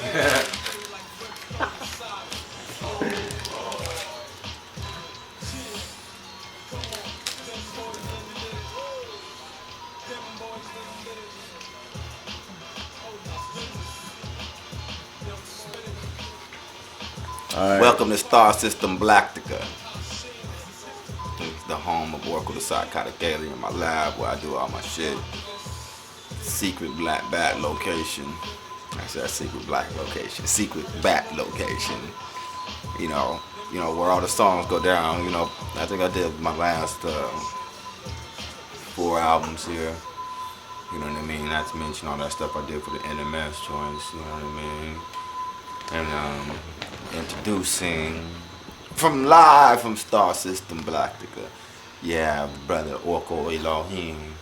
Right. Welcome to Star System Galactica, the home of ORKO, the psychotic alien, my lab where I do all my shit. Secret black bat location. I said secret black location. Secret bat location. You know where all the songs go down. You know, I think I did my last 4 albums here. You know what I mean? Not to mention all that stuff I did for the NMS joints. You know what I mean? And introducing live from Star System Galactica. Yeah, brother ORKO Elohim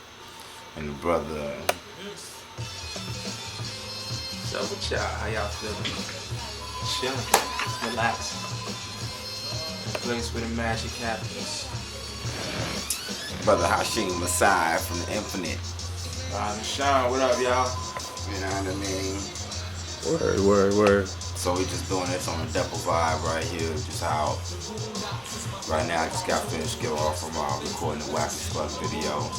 and the brother. So what y'all? How y'all feeling? Chilling, relaxing. The place where the magic happens. Brother Hashim Messiah from the Infinite. Sean, what up, y'all? You know what I mean? Word. So we just doing this on a double vibe right here, just how right now I just got finished getting off from recording the Wacky Spud video.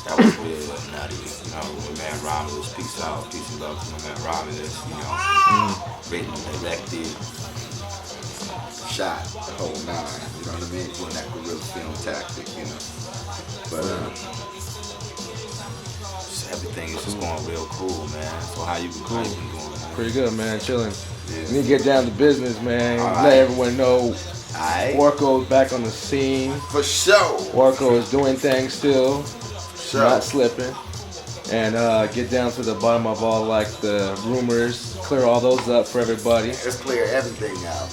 That was real nutty, you know, my man Romulus, peace out, peace and love to my man Romulus, you know, written, directed, shot, the whole nine, you know what I mean, doing that guerrilla film tactic, you know, but everything is just going real cool, man. So how you been doing, man? Pretty good, man, chilling. Yeah. We need to get down to business, man. Right. Let everyone know Aight. ORKO's back on the scene. For sure. ORKO is doing things still, not slipping. And get down to the bottom of all like the rumors, clear all those up for everybody. Let's clear everything out.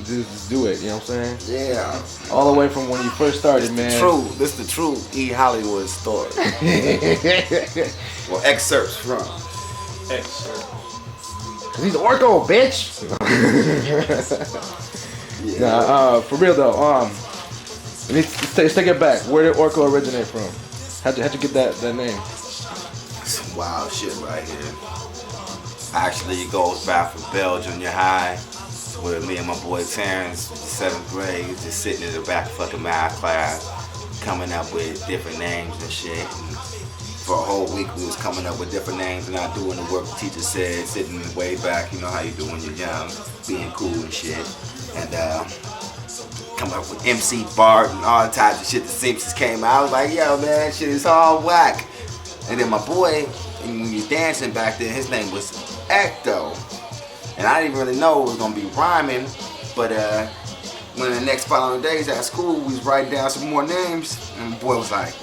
Just do it, you know what I'm saying? Yeah. All the way from when you first started, man. This the true E Hollywood story. Well, excerpts from. Cause he's ORKO, bitch. Yeah. Nah, for real though. Let's take it back. Where did ORKO originate from? How'd you get that name? Some wild shit right here. Actually, it goes back from Bell Junior High, where me and my boy Terrence, 7th grade, just sitting in the back of fucking math class, coming up with different names and shit. And for a whole week, we was coming up with different names and not doing the work the teacher said, sitting way back, you know how you do when you're young, being cool and shit. And coming up with MC Bart and all types of shit. The Simpsons came out. I was like, yo, man, shit is all whack. And then my boy, when he was dancing back then, his name was Ecto. And I didn't really know it was gonna be rhyming, but when the next following days at school, we was writing down some more names, and my boy was like,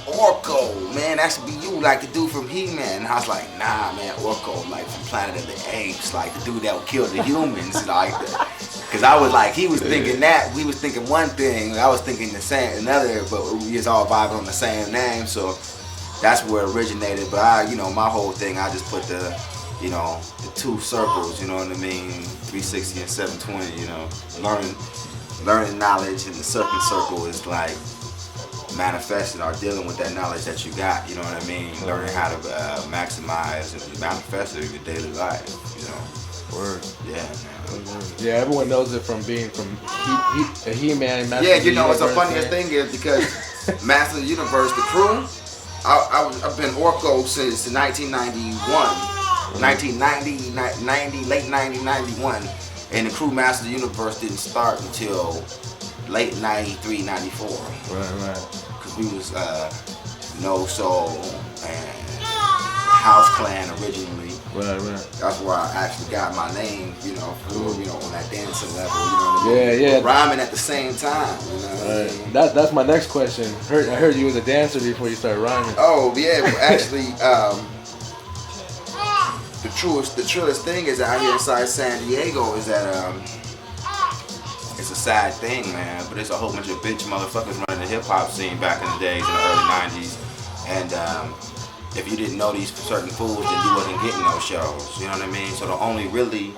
ORKO, man, that should be you, like the dude from He-Man. And I was like, nah, man, ORKO, like from Planet of the Apes, like the dude that would kill the humans, like that. Cause I was like, he was thinking that, we was thinking one thing, I was thinking another, but we was all vibing on the same name, so that's where it originated. But my whole thing, I just put the 2 circles, you know what I mean, 360 and 720, you know, learning knowledge, and the second circle is like manifesting or dealing with that knowledge that you got, you know what I mean, learning how to maximize and manifest it in your daily life, you know. Word. Yeah, man. Yeah, everyone knows it from being from He-Man. Yeah, you know, it's the funniest thing is because Master of the Universe, the crew, I've been ORKO since 1991, late 90, 91, and the crew Master of the Universe didn't start until late 93, 94. Right. Because we was No Soul and House Clan originally. Right. That's where I actually got my name, on that dancing level, you know what I mean? Yeah. But rhyming at the same time, you know what I mean? That's my next question. I heard you was a dancer before you started rhyming. Oh, yeah, well, actually, the truest thing is out here inside San Diego is that, it's a sad thing, man, but it's a whole bunch of bitch motherfuckers running the hip-hop scene back in the days in the early 90s, and, if you didn't know these certain fools, then you wasn't getting those shows, you know what I mean? So the only really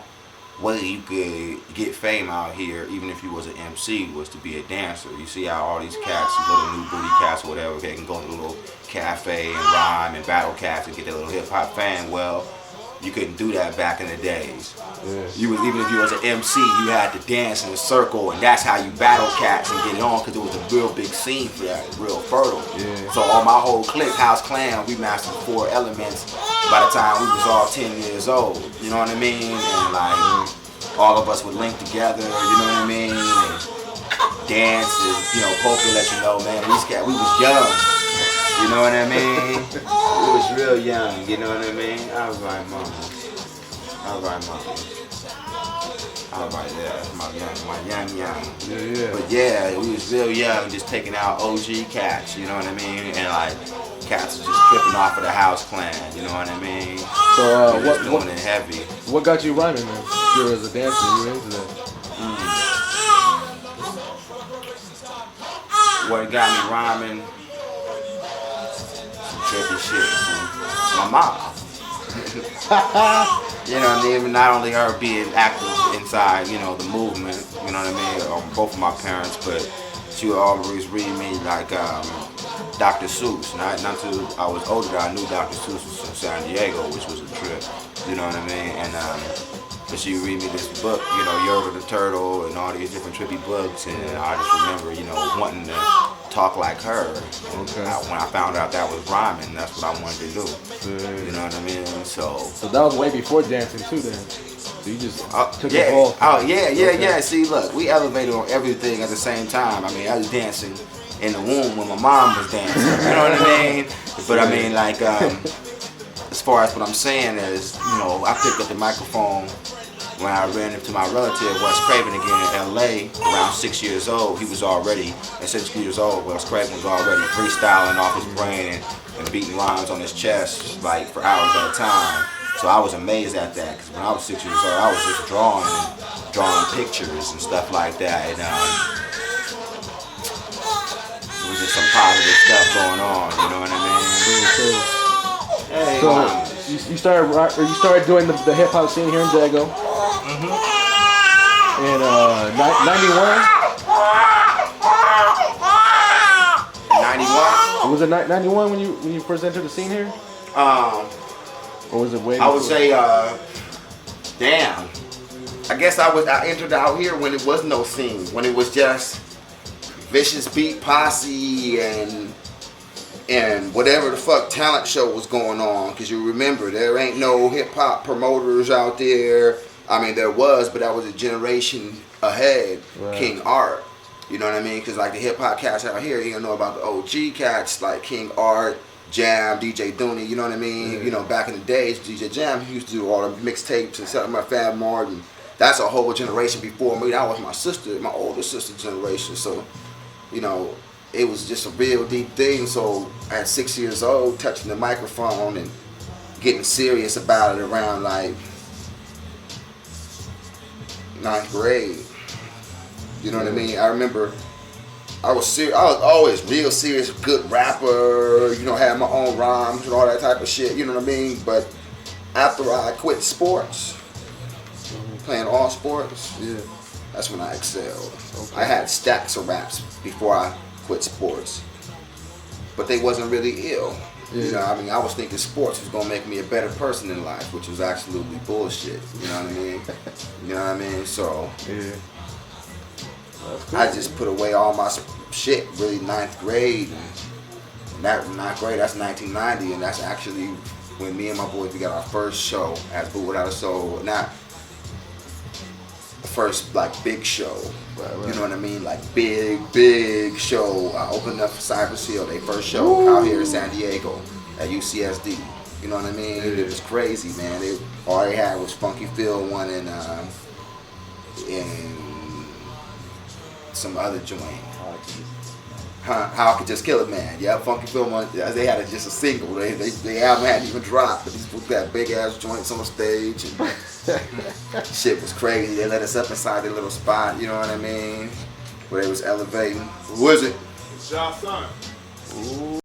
way you could get fame out here, even if you was an MC, was to be a dancer. You see how all these cats, these little new booty cats or whatever, they can go to a little cafe and rhyme and battle cats and get their little hip hop fame. Well, You couldn't do that back in the days. Yeah. You was, even if you was an MC, you had to dance in a circle, and that's how you battle cats and get it on, because it was a real big scene for that, real fertile. Yeah. So all my whole clique, House Clan, we mastered 4 elements by the time we was all 10 years old. You know what I mean? And like all of us would link together. You know what I mean? And dance and poker, let you know, man. We was young. You know what I mean? We was real young, you know what I mean? All right, mama. All right, yeah, my young. Yeah. But yeah, we was real young, just taking out OG cats, you know what I mean? And like, cats was just tripping off of the House Clan, you know what I mean? So what doing it heavy. What got you rhyming, man? You as a dancer, you were into that. What got me rhyming? Trippy shit. My mom. You know what I mean? Not only her being active inside, the movement, you know what I mean? Both of my parents, but she would always read me like Dr. Seuss. Not until I was older, I knew Dr. Seuss was from San Diego, which was a trip. You know what I mean? And but she would read me this book, Yertle the Turtle and all these different trippy books, and I just remember, wanting to talk like her. Okay. When I found out that was rhyming, that's what I wanted to do. You know what I mean? So that was way before dancing too, then. So you just took yeah. a ball. Yeah. See, look, we elevated on everything at the same time. I mean, I was dancing in the womb when my mom was dancing. You know what I mean? But I mean, like, as far as what I'm saying is, I picked up the microphone when I ran into my relative, Wes Craven, again in LA, around 6 years old. He was already, at 6 years old, Wes Craven was already freestyling off his brain and beating rhymes on his chest, like, for hours at a time. So I was amazed at that, because when I was 6 years old, I was just drawing pictures and stuff like that. And it was just some positive stuff going on, you know what I mean? Hey, so you started doing the hip hop scene here in Dago. In 91. 91. Was it 91 when you first entered the scene here? Or was it way? I would say, damn. I guess I entered out here when it was no scene, when it was just Vicious Beat Posse and whatever the fuck talent show was going on. Because you remember, there ain't no hip hop promoters out there. I mean, there was, but that was a generation ahead. Right. King Art. You know what I mean? Because like the hip hop cats out here, you don't know about the OG cats like King Art, Jam, DJ Dooney, you know what I mean? Yeah. Back in the days, DJ Jam, he used to do all the mixtapes and something like Fab Martin. That's a whole generation before me. That was my older sister generation. So, it was just a real deep thing. So at 6 years old, touching the microphone and getting serious about it around like 9th grade. You know what I mean? I remember I was always real serious, good rapper, had my own rhymes and all that type of shit, you know what I mean? But after I quit sports, playing all sports, that's when I excelled. Okay. I had stacks of raps before I quit sports, but they wasn't really ill. Yeah. I was thinking sports was gonna make me a better person in life, which was absolutely bullshit. You know what I mean? You know what I mean? So cool. I just put away all my shit, really 9th grade. And that 9th grade, that's 1990, and that's actually when me and my boys, we got our first show as Boot Without a Soul. Not the first like big show. Right. You know what I mean? Like big show. I opened up for Cypress Hill, their first show out here in San Diego at UCSD. You know what I mean? It was crazy, man. All they had was Funky Phil one and some other joint. How I Could Just Kill a Man. Yeah, Funky Phil one. They had just a single. They album hadn't even dropped. But these folks got big ass joints on the stage and shit was crazy. They let us up inside their little spot. You know what I mean? Where they was elevating. Who was it? It's y'all son. Ooh.